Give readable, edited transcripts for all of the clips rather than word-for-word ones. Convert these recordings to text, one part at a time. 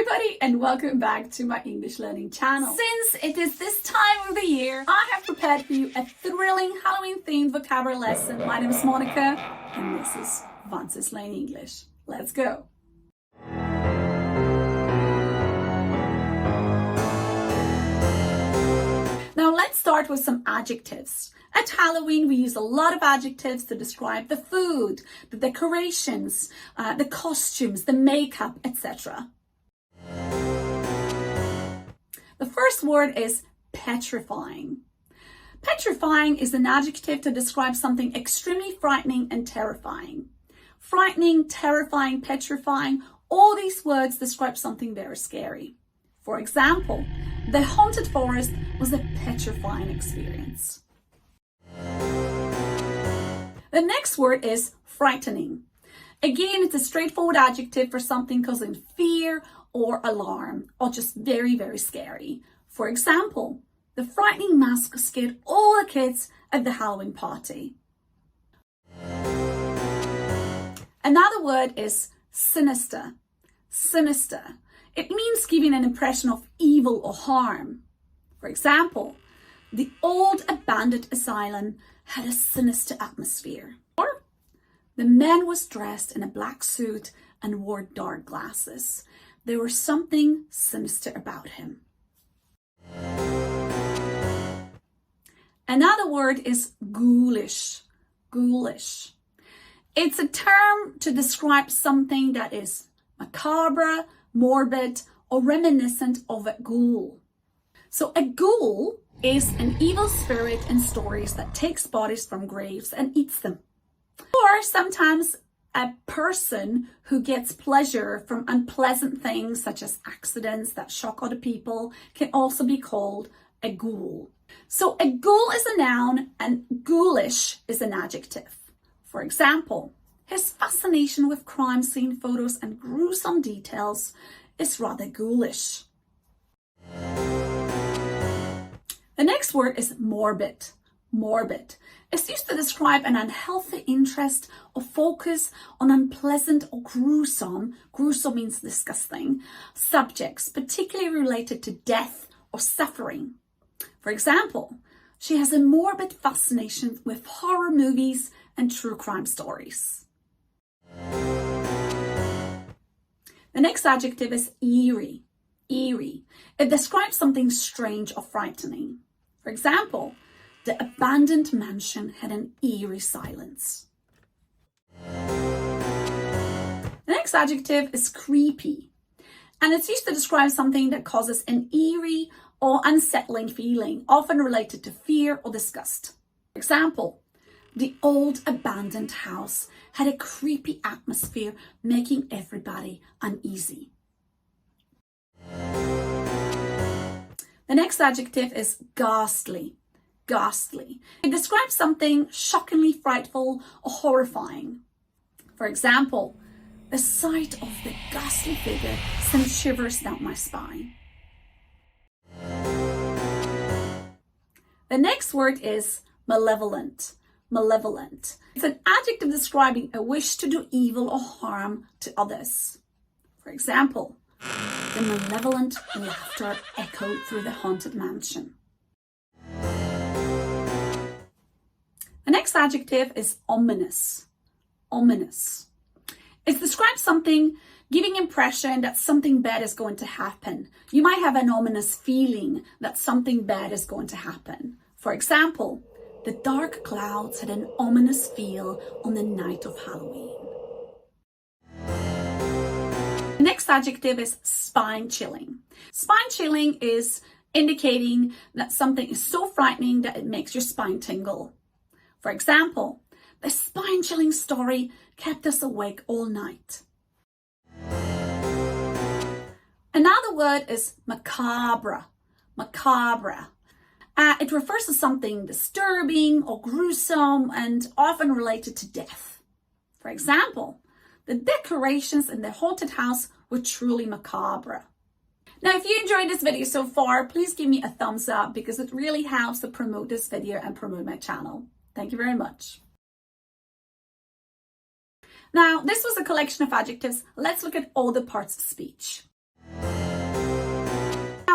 everybody and welcome back to my English learning channel. Since it is this time of the year, I have prepared for you a thrilling Halloween themed vocabulary lesson. My name is Monica and this is unsettling English. Let's go. Now let's start with some adjectives. At Halloween, we use a lot of adjectives to describe the food, the decorations, the costumes, the makeup, etc. The first word is petrifying. Petrifying is an adjective to describe something extremely frightening and terrifying. Frightening, terrifying, petrifying, all these words describe something very scary. For example, the haunted forest was a petrifying experience. The next word is frightening. Again, it's a straightforward adjective for something causing fear or alarm, or just very, very scary. For example, the frightening mask scared all the kids at the Halloween party. Another word is sinister. Sinister. It means giving an impression of evil or harm. For example, the old abandoned asylum had a sinister atmosphere. Or the man was dressed in a black suit and wore dark glasses. There was something sinister about him. Another word is ghoulish. Ghoulish. It's a term to describe something that is macabre, morbid, or reminiscent of a ghoul. So a ghoul is an evil spirit in stories that takes bodies from graves and eats them. Or sometimes a person who gets pleasure from unpleasant things such as accidents that shock other people can also be called a ghoul. So a ghoul is a noun and ghoulish is an adjective. For example, his fascination with crime scene photos and gruesome details is rather ghoulish. The next word is morbid. Morbid. It's used to describe an unhealthy interest or focus on unpleasant or gruesome, gruesome means disgusting, subjects, particularly related to death or suffering. For example, she has a morbid fascination with horror movies and true crime stories. The next adjective is eerie. Eerie. It describes something strange or frightening. For example, the abandoned mansion had an eerie silence. The next adjective is creepy, and it's used to describe something that causes an eerie or unsettling feeling, often related to fear or disgust. For example, the old abandoned house had a creepy atmosphere, making everybody uneasy. The next adjective is ghastly. Ghastly. It describes something shockingly frightful or horrifying. For example, the sight of the ghastly figure sent shivers down my spine. The next word is malevolent. Malevolent. It's an adjective describing a wish to do evil or harm to others. For example, the malevolent laughter echoed through the haunted mansion. The next adjective is ominous. Ominous. It describes something giving impression that something bad is going to happen. You might have an ominous feeling that something bad is going to happen. For example, the dark clouds had an ominous feel on the night of Halloween. The next adjective is spine-chilling. Spine-chilling is indicating that something is so frightening that it makes your spine tingle. For example, the spine-chilling story kept us awake all night. Another word is macabre. Macabre. It refers to something disturbing or gruesome and often related to death. For example, the decorations in the haunted house were truly macabre. Now, if you enjoyed this video so far, please give me a thumbs up because it really helps to promote this video and promote my channel. Thank you very much. Now, this was a collection of adjectives. Let's look at all the parts of speech.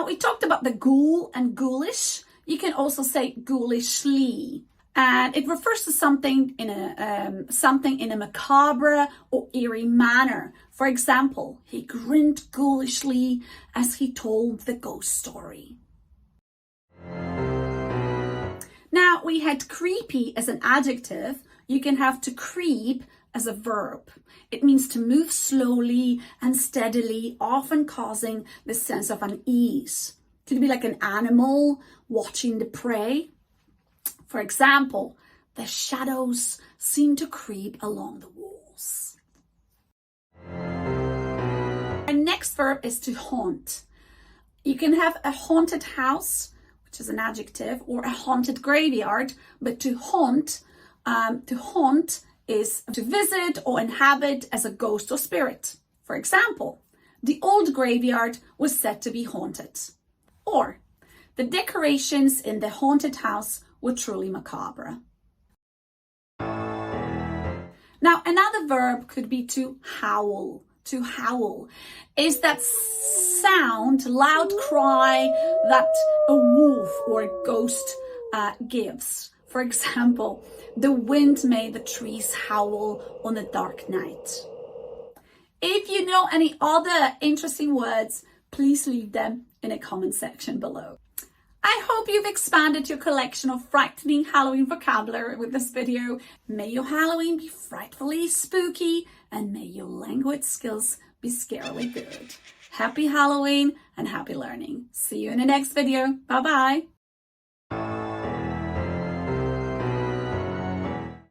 we talked about the ghoul and ghoulish. You can also say ghoulishly. And it refers to something in a macabre or eerie manner. For example, he grinned ghoulishly as he told the ghost story. Now, we had creepy as an adjective. You can have to creep as a verb. It means to move slowly and steadily, often causing the sense of unease. Could be like an animal watching the prey. For example, the shadows seem to creep along the walls. Our next verb is to haunt. You can have a haunted house, which is an adjective, or a haunted graveyard, but to haunt is to visit or inhabit as a ghost or spirit. For example, the old graveyard was said to be haunted. Or, the decorations in the haunted house were truly macabre. Now, another verb could be to howl. To howl is that sound, loud cry that a wolf or a ghost gives. For example, the wind made the trees howl on a dark night. If you know any other interesting words, please leave them in a comment section below. I hope you've expanded your collection of frightening Halloween vocabulary with this video. May your Halloween be frightfully spooky, and may your language skills be scarily good. Happy Halloween and happy learning. See you in the next video. Bye bye.